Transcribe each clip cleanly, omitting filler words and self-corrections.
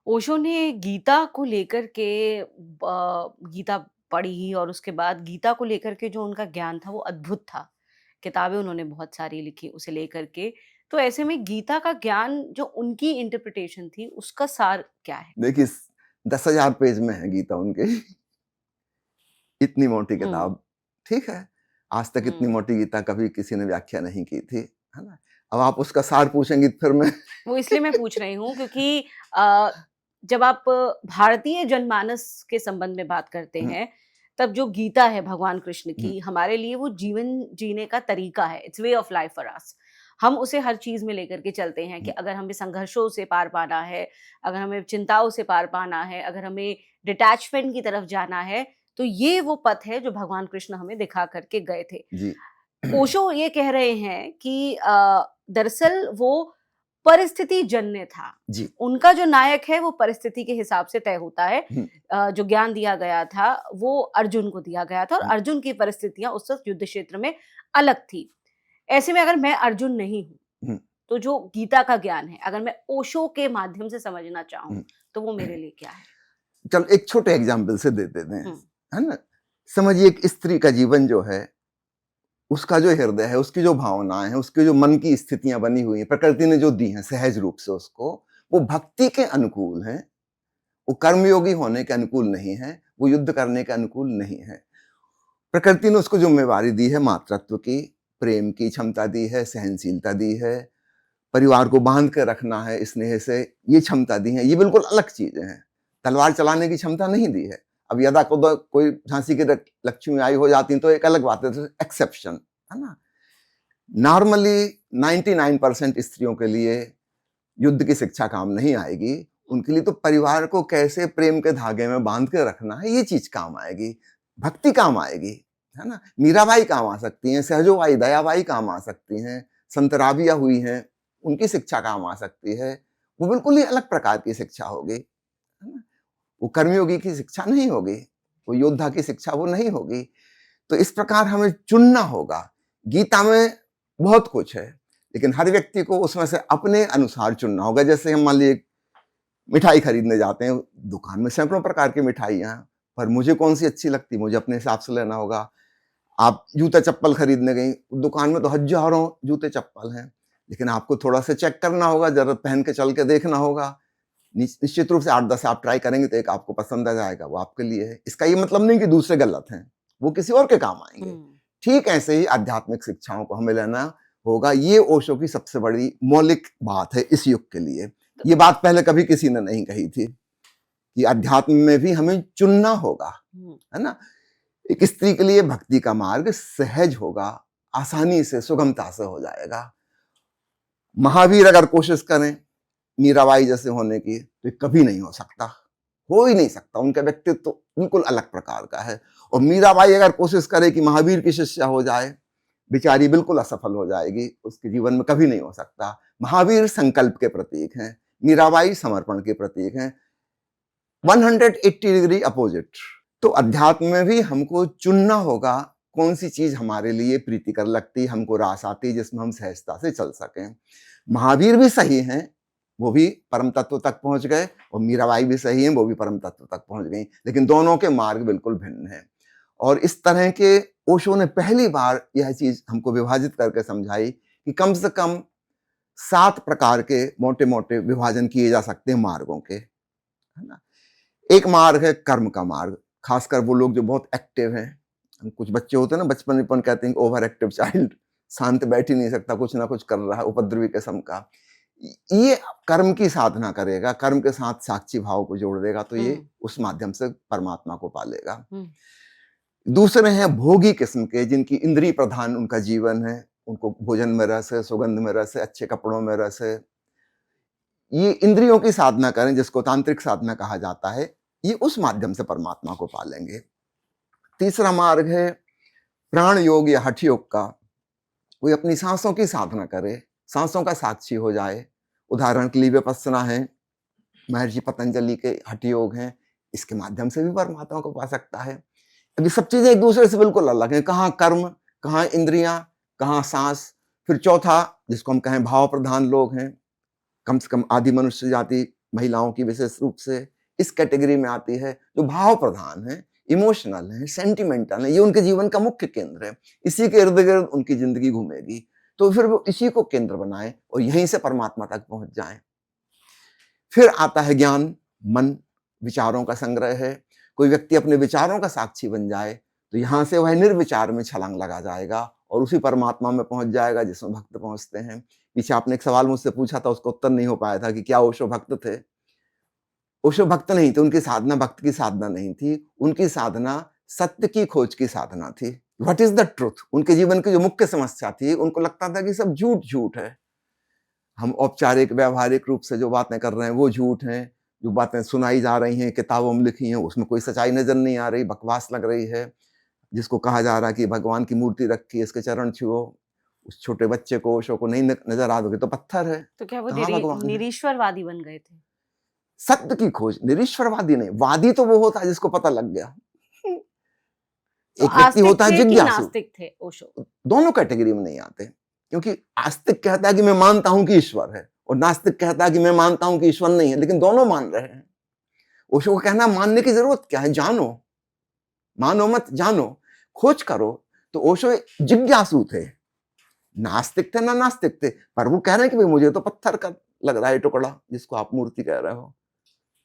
ओशो ने गीता को लेकर के गीता पढ़ी और उसके बाद गीता को लेकर के जो उनका ज्ञान था वो अद्भुत था। किताबें उन्होंने बहुत सारी लिखी उसे लेकर के। तो ऐसे में गीता का ज्ञान जो उनकी इंटरप्रिटेशन थी उसका सार क्या है? देखिए 10,000 पेज में है गीता उनके। इतनी मोटी हुँ, किताब, ठीक है। आज तक इतनी हुँ। मोटी गीता कभी किसी ने व्याख्या नहीं की थी, है ना? अब आप उसका सार पूछेंगी तो फिर मैं वो इसलिए मैं पूछ रही हूँ क्योंकि अ, जब आप भारतीय जनमानस के संबंध में बात करते हुँ, हैं, तब जो गीता है भगवान कृष्ण हुँ, की, हमारे लिए वो जीवन जीने का तरीका है। It's way of life for us. हम उसे हर चीज़ में लेकर के चलते हैं कि हुँ, अगर हमें संघर्षों से पार पाना है, अगर हमें चिंताओं से पार पाना है, अगर हमें डिटैचमेंट की तरफ जाना है, तो ये वो पथ है जो भगवान कृष्ण हमें दिखा कर के गए थे। जी। ओशो ये कह रहे हैं कि दरअसल वो परिस्थिति जन्य था। जी। उनका जो नायक है वो परिस्थिति के हिसाब से तय होता है। हुँ, जो ज्ञान दिया गया था वो अर्जुन को दिया गया था और हुँ, अर्जुन की परिस्थितियाँ उस वक़्त युद्ध क्षेत्र में अलग थी। ऐसे में अगर मैं अर्जुन नहीं हूँ, हुँ, तो जो गीता का ज्ञान है, अगर मैं ओशो के माध्यम से समझना चाहूँ, हुँ। तो वो मेरे लिए क्या है? चलो एक छोटे एग्ज़ाम्पल से दे देते हैं, हुँ, है ना? समझिए एक स्त्री का जीवन जो है, उसका जो हृदय है, उसकी जो भावनाएँ हैं, उसके जो मन की स्थितियाँ बनी हुई हैं, प्रकृति ने जो दी हैं सहज रूप से उसको, वो भक्ति के अनुकूल हैं। वो कर्मयोगी होने के अनुकूल नहीं है, वो युद्ध करने के अनुकूल नहीं है। प्रकृति ने उसको ज़िम्मेवारी दी है मातृत्व की, प्रेम की क्षमता दी है, सहनशीलता दी है, परिवार को बाँध के रखना है स्नेह से, ये क्षमता दी है। ये बिल्कुल अलग चीज़ें हैं। तलवार चलाने की क्षमता नहीं दी है। अब यदा कदा कोई झांसी की लक्ष्मी आई हो जाती तो एक अलग बात है, तो एक्सेप्शन, है ना? नॉर्मली 99% स्त्रियों के लिए युद्ध की शिक्षा काम नहीं आएगी। उनके लिए तो परिवार को कैसे प्रेम के धागे में बांध के रखना है, ये चीज काम आएगी। भक्ति काम आएगी, है ना? मीराबाई काम आ सकती हैं, सहजोबाई, दयाबाई काम आ सकती हैं, संत राबिया हुई हैं, उनकी शिक्षा काम आ सकती है। वो बिल्कुल ही अलग प्रकार की शिक्षा होगी, है ना? वो कर्मयोगी की शिक्षा नहीं होगी, वो योद्धा की शिक्षा वो नहीं होगी। तो इस प्रकार हमें चुनना होगा। गीता में बहुत कुछ है, लेकिन हर व्यक्ति को उसमें से अपने अनुसार चुनना होगा। जैसे हम मान लीजिए मिठाई खरीदने जाते हैं, दुकान में सैकड़ों प्रकार की मिठाइयाँ हैं, पर मुझे कौन-सी अच्छी लगती है, मुझे अपने हिसाब से लेना होगा। आप जूता-चप्पल खरीदने गई, दुकान में तो हज़ारों जूते-चप्पल हैं, लेकिन आपको थोड़ा-सा चेक करना होगा, ज़रा पहन के चल के देखना होगा। निश्चित रूप से 8-10 आप ट्राई करेंगे तो एक आपको पसंद आ जाएगा, वो आपके लिए है। इसका ये मतलब नहीं कि दूसरे गलत हैं, वो किसी और के काम आएँगे। हुँ। ठीक ऐसे ही आध्यात्मिक शिक्षाओं को हमें लेना होगा। ये ओशो की सबसे बड़ी मौलिक बात है इस युग के लिए। तो ये बात पहले कभी किसी ने नहीं कही थी कि अध्यात्म में भी हमें चुनना होगा, हुँ, है ना? एक स्त्री के लिए भक्ति का मार्ग सहज होगा, आसानी से, सुगमता से हो जाएगा। महावीर अगर कोशिश करें मीराबाई जैसे होने की, तो ये कभी नहीं हो सकता, हो ही नहीं सकता। उनका व्यक्तित्व तो बिल्कुल अलग प्रकार का है। और मीराबाई अगर कोशिश करे कि महावीर की शिष्या हो जाए, बेचारी बिल्कुल असफल हो जाएगी, उसके जीवन में कभी नहीं हो सकता। महावीर संकल्प के प्रतीक हैं, मीराबाई समर्पण के प्रतीक हैं। 180 डिग्री अपोजिट। तो अध्यात्म में भी हमको चुनना होगा कौन सी चीज हमारे लिए प्रीतिकर लगती, हमको रास आती, जिसमें हम सहजता से चल सकें। महावीर भी सही हैं, वो भी परम तत्व तक पहुंच गए, और मीराबाई भी सही हैं, वो भी परम तत्व तक पहुंच गई, लेकिन दोनों के मार्ग बिल्कुल भिन्न हैं। और इस तरह के ओशो ने पहली बार यह चीज हमको विभाजित करके समझाई कि कम से कम 7 प्रकार के मोटे मोटे विभाजन किए जा सकते हैं मार्गों के, है ना? एक मार्ग है कर्म का मार्ग, खासकर वो लोग जो बहुत एक्टिव हैं। कुछ बच्चे होते हैं ना, बचपन में कहते हैं ओवर एक्टिव चाइल्ड, शांत बैठ ही नहीं सकता, कुछ ना कुछ कर रहा है, उपद्रवी किस्म का। ये कर्म की साधना करेगा, कर्म के साथ साक्षी भाव को जोड़ देगा, तो ये हुँ, उस माध्यम से परमात्मा को पालेगा। हुँ, दूसरे हैं भोगी किस्म के, जिनकी इंद्रिय प्रधान उनका जीवन है, उनको भोजन में रस है, सुगंध में रस है, अच्छे कपड़ों में रस है। ये इंद्रियों की साधना करें, जिसको तांत्रिक साधना कहा जाता है, ये उस माध्यम से परमात्मा को पालेंगे। तीसरा मार्ग है प्राण योग या हठ योग का। कोई अपनी सांसों की साधना करे, सांसों का साक्षी हो जाए। उदाहरण के लिए विपस्सना है, महर्षि पतंजलि के हठ योग हैं, इसके माध्यम से भी परमात्मा को पा सकता है। अभी सब चीजें एक दूसरे से बिल्कुल अलग हैं, कहाँ कर्म, कहाँ इंद्रियां, कहाँ सांस। फिर चौथा, जिसको हम कहें भाव प्रधान लोग हैं, कम से कम आदि मनुष्य जाति महिलाओं की विशेष रूप से इस कैटेगरी में आती है, जो भाव प्रधान है, इमोशनल है, सेंटिमेंटल है, ये उनके जीवन का मुख्य केंद्र है, इसी के इर्द गिर्द उनकी जिंदगी घूमेगी। तो फिर वो इसी को केंद्र बनाए और यहीं से परमात्मा तक पहुंच जाए। फिर आता है ज्ञान, मन, विचारों का संग्रह है। कोई व्यक्ति अपने विचारों का साक्षी बन जाए तो यहां से वह निर्विचार में छलांग लगा जाएगा और उसी परमात्मा में पहुंच जाएगा जिसमें भक्त पहुंचते हैं। पीछे आपने एक सवाल मुझसे पूछा था, उसका उत्तर नहीं हो पाया था कि क्या ओशो भक्त थे। ओशो भक्त नहीं थे, उनकी साधना भक्त की साधना नहीं थी, उनकी साधना सत्य की खोज की साधना थी। What is the truth? उनके जीवन की जो मुख्य समस्या थी, उनको लगता था कि सब झूठ झूठ है, हम औपचारिक व्यवहारिक रूप से जो बातें कर रहे हैं वो झूठ हैं, जो बातें सुनाई जा रही हैं, किताबों में लिखी हैं, उसमें कोई सच्चाई नजर नहीं आ रही, बकवास लग रही है। जिसको कहा जा रहा है कि भगवान की मूर्ति रखी है, इसके चरण छुओ, उस छोटे बच्चे को, ओशो को नहीं नजर आ रही तो पत्थर है, तो क्या वो कहाँ भगवान है? निरीश्वरवादी बन गए थे? सत्य की खोज, निरीश्वरवादी नहीं। वादी तो वो होता है जिसको पता लग गया। तो एक व्यक्ति होता है आस्तिक थे कि जिज्ञासु। नास्तिक थे ओशो? दोनों कैटेगरी में नहीं आते, क्योंकि आस्तिक कहता है कि मैं मानता हूं कि ईश्वर है, और नास्तिक कहता है कि मैं मानता हूं कि ईश्वर नहीं है, लेकिन दोनों मान रहे हैं। ओशो को कहना मानने की जरूरत क्या है, जानो, मानो मत जानो, खोज करो। तो ओशो जिज्ञासु थे, नास्तिक थे ना नास्तिक थे, पर वो कह रहे हैं कि भाई मुझे तो पत्थर का लग रहा है टुकड़ा, जिसको आप मूर्ति कह रहे हो।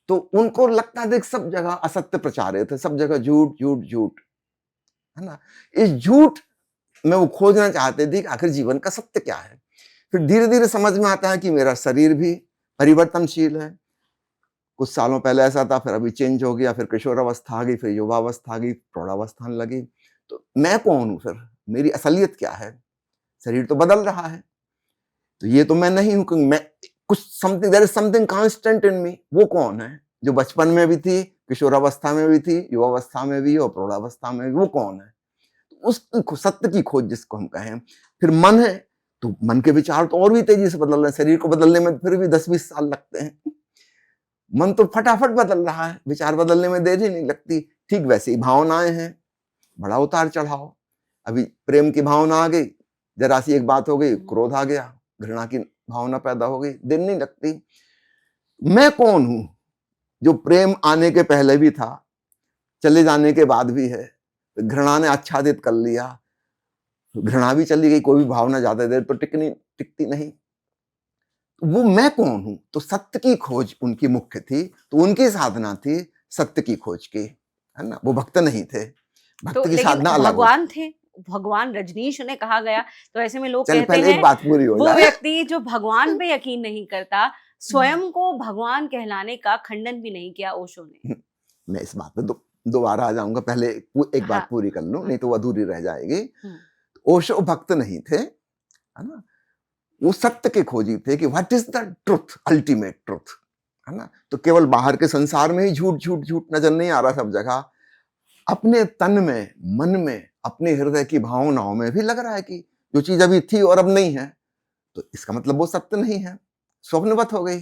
तो उनको लगता था कि सब जगह असत्य प्रचारित है, सब जगह झूठ झूठ झूठ, है ना। इस झूठ में वो खोजना चाहते थे कि आखिर जीवन का सत्य क्या है। फिर धीरे धीरे समझ में आता है कि मेरा शरीर भी परिवर्तनशील है। कुछ सालों पहले ऐसा था, फिर अभी चेंज हो गया, फिर किशोरावस्था आ गई, फिर युवावस्था आ गई, प्रौढ़ावस्था आने लगी। तो मैं कौन हूं, फिर मेरी असलियत क्या है? शरीर तो बदल रहा है, तो ये तो मैं नहीं हूं, क्योंकि मैं कुछ something, there is something constant in me. वो कौन है जो बचपन में भी थी, किशोरावस्था में भी थी, युवावस्था में भी और प्रौढ़ावस्था में भी? वो कौन है? उसकी सत्य की खोज जिसको हम कहें। फिर मन है, तो मन के विचार तो और भी तेजी से बदल रहे हैं। शरीर को बदलने में फिर भी 10-20 साल लगते हैं, मन तो फटाफट बदल रहा है, विचार बदलने में देर ही नहीं लगती। ठीक वैसे ही भावनाएं हैं, बड़ा उतार चढ़ाव। अभी प्रेम की भावना आ गई, जरा सी एक बात हो गई, क्रोध आ गया, घृणा की भावना पैदा हो गई, देर नहीं लगती। मैं कौन हूं जो प्रेम आने के पहले भी था, चले जाने के बाद भी है? घृणा ने आच्छादित कर लिया, घृणा भी चली गई, कोई भी भावना ज्यादा देर तो टिकती नहीं। वो मैं कौन हूं? तो सत्य की खोज उनकी मुख्य थी, तो उनकी साधना थी सत्य की खोज की, है ना। वो भक्त नहीं थे, भक्त तो की लेकिन साधना अलग होती। भगवान थे, भगवान रजनीश उन्हें कहा गया। तो ऐसे में लोग चल कहते पहले एक हैं बात पूरी हो वो जाए। व्यक्ति जो भगवान पे यकीन नहीं करता, स्वयं को भगवान कहलाने का खंडन भी नहीं किया ओशो ने। मैं इस बात पे दोबारा आ जाऊंगा, पहले एक बात हाँ, पूरी कर लूं, नहीं तो वो अधूरी रह जाएगी। हम्म, ओशो भक्त नहीं थे, है ना। वो सत्य के खोजी थे कि what is the truth, ultimate truth, है ना। तो केवल बाहर के संसार में ही झूठ झूठ झूठ नजर नहीं आ रहा, सब जगह अपने तन में, मन में, अपने हृदय की भावनाओं में भी लग रहा है कि जो चीज अभी थी और अब नहीं है, तो इसका मतलब वो सत्य नहीं है, स्वप्नवत हो गई।